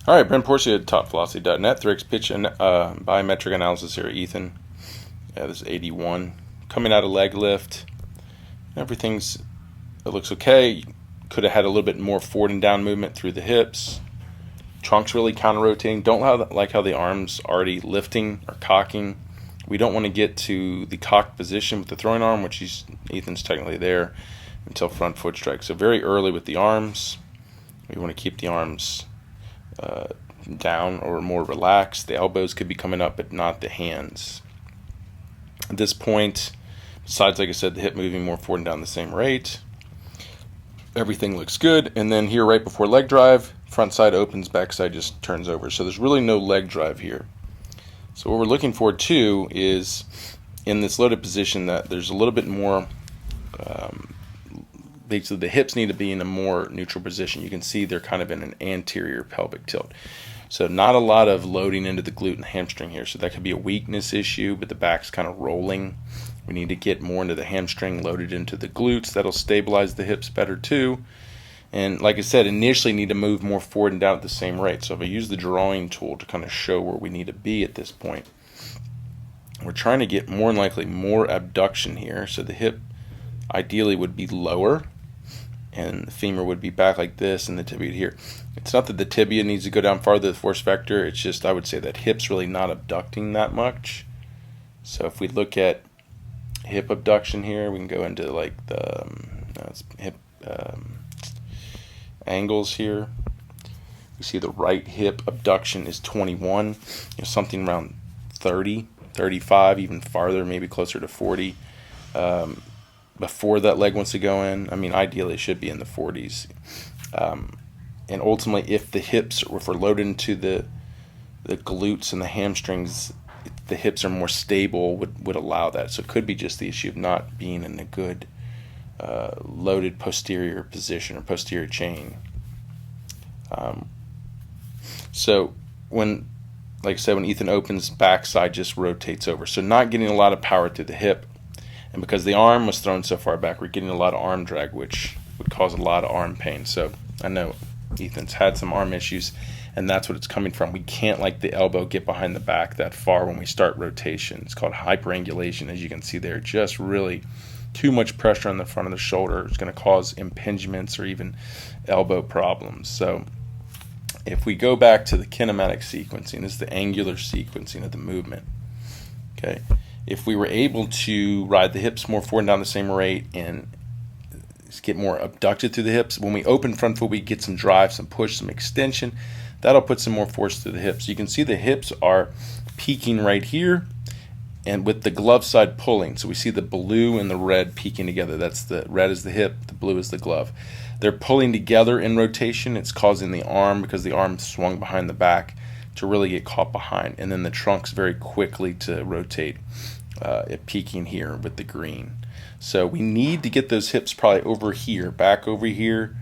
All right, Brent Porcia at TopVelocity.net. 3x pitch and BioMetric Analysis here, Ethan. Yeah, this is 81. Coming out of leg lift. It looks okay. Could have had a little bit more forward and down movement through the hips. Trunk's really counter-rotating. Don't like how the arm's already lifting or cocking. We don't want to get to the cocked position with the throwing arm, which Ethan's technically there, until front foot strike. So very early with the arms. We want to keep the arms down or more relaxed. The elbows could be coming up, but not the hands. At this point, besides, like I said, the hip moving more forward and down the same rate, everything looks good. And then here, right before leg drive, front side opens, back side just turns over. So there's really no leg drive here. So what we're looking for too is in this loaded position that there's a little bit more. So the hips need to be in a more neutral position. You can see they're kind of in an anterior pelvic tilt. So not a lot of loading into the glute and hamstring here. So that could be a weakness issue, but the back's kind of rolling. We need to get more into the hamstring, loaded into the glutes. That'll stabilize the hips better too. And like I said, initially need to move more forward and down at the same rate. So if I use the drawing tool to kind of show where we need to be at this point, we're trying to get more than likely more abduction here. So the hip ideally would be lower, and the femur would be back like this, and the tibia here. It's not that the tibia needs to go down farther, the force vector. It's just, I would say that hip's really not abducting that much. So if we look at hip abduction here, we can go into like the hip angles here. We see the right hip abduction is 21, something around 30, 35, even farther, maybe closer to 40. Before that leg wants to go in, I mean, ideally it should be in the 40s. And ultimately, if the hips, if we're loaded into the glutes and the hamstrings, the hips are more stable, would allow that. So it could be just the issue of not being in a good loaded posterior position or posterior chain. So when, like I said, when Ethan opens, backside just rotates over. So not getting a lot of power through the hip. And because the arm was thrown so far back, we're getting a lot of arm drag, which would cause a lot of arm pain. So I know Ethan's had some arm issues, and that's what it's coming from. We can't let the elbow get behind the back that far when we start rotation. It's called HyperAngulation, as you can see there. Just really too much pressure on the front of the shoulder is going to cause impingements or even elbow problems. So if we go back to the kinematic sequencing, this is the angular sequencing of the movement. Okay. If we were able to ride the hips more forward and down the same rate and get more abducted through the hips, when we open front foot, we get some drive, some push, some extension. That'll put some more force through the hips. You can see the hips are peaking right here, and with the glove side pulling. So we see the blue and the red peaking together. That's the red is the hip, the blue is the glove. They're pulling together in rotation. It's causing the arm, because the arm swung behind the back, to really get caught behind, and then the trunk's very quickly to rotate, it peaking here with the green. So we need to get those hips probably over here, back over here,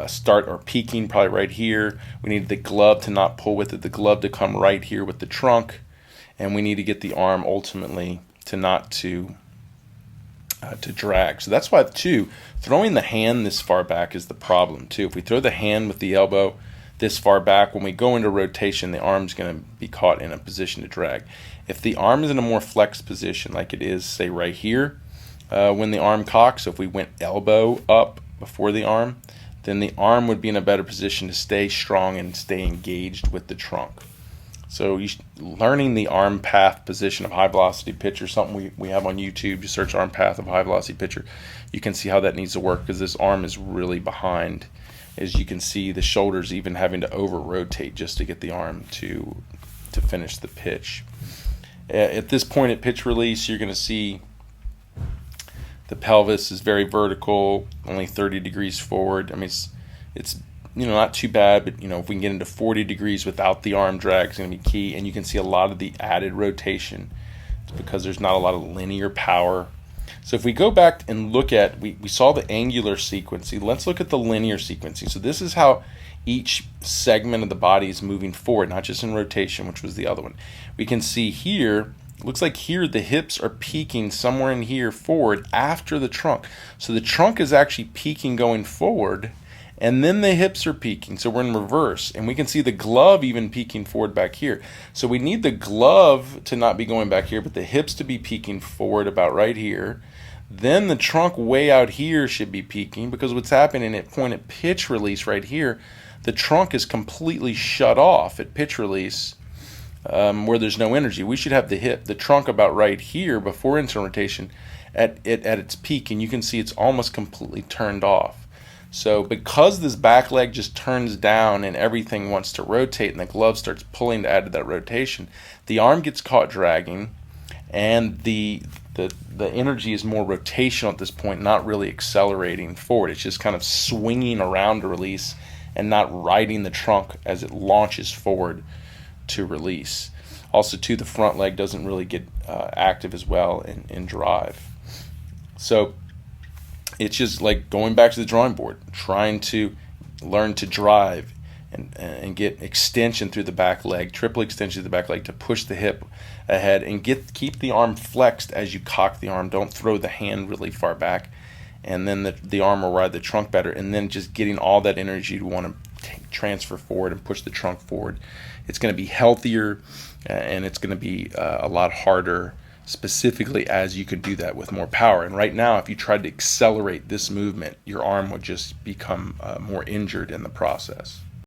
start or peaking probably right here. We need the glove to not pull with it, the glove to come right here with the trunk, and we need to get the arm ultimately to not to drag. So that's why too, throwing the hand this far back is the problem too. If we throw the hand with the elbow this far back, when we go into rotation, the arm's going to be caught in a position to drag. If the arm is in a more flexed position, like it is, say right here, when the arm cocks, so if we went elbow up before the arm, then the arm would be in a better position to stay strong and stay engaged with the trunk. So learning the arm path position of high velocity pitcher, something we have on YouTube. Just search arm path of high velocity pitcher. You can see how that needs to work, because this arm is really behind. As you can see, the shoulders even having to over rotate just to get the arm to finish the pitch. At this point at pitch release, you're going to see the pelvis is very vertical, only 30 degrees forward. I mean, it's not too bad, but if we can get into 40 degrees without the arm drag, it's going to be key. And you can see a lot of the added rotation. It's because there's not a lot of linear power. So if we go back and look at, we saw the angular sequencing. Let's look at the linear sequencing. So this is how each segment of the body is moving forward, not just in rotation, which was the other one. We can see here, it looks like here the hips are peaking somewhere in here forward after the trunk. So the trunk is actually peaking going forward, and then the hips are peaking. So we're in reverse, and we can see the glove even peaking forward back here. So we need the glove to not be going back here, but the hips to be peaking forward about right here. Then the trunk way out here should be peaking, because what's happening at point of pitch release right here, the trunk is completely shut off at pitch release, where there's no energy. We should have the trunk about right here before internal rotation at its peak, and you can see it's almost completely turned off. So because this back leg just turns down and everything wants to rotate and the glove starts pulling to add to that rotation, the arm gets caught dragging, and the energy is more rotational at this point, not really accelerating forward. It's just kind of swinging around to release and not riding the trunk as it launches forward to release. Also, too, the front leg doesn't really get active as well in drive. So it's just like going back to the drawing board, trying to learn to drive and get extension through the back leg, triple extension through the back leg to push the hip ahead, and keep the arm flexed as you cock the arm. Don't throw the hand really far back, and then the arm will ride the trunk better, and then just getting all that energy to want to transfer forward and push the trunk forward. It's going to be healthier, and it's going to be a lot harder, specifically as you could do that with more power. And right now, if you tried to accelerate this movement, your arm would just become more injured in the process.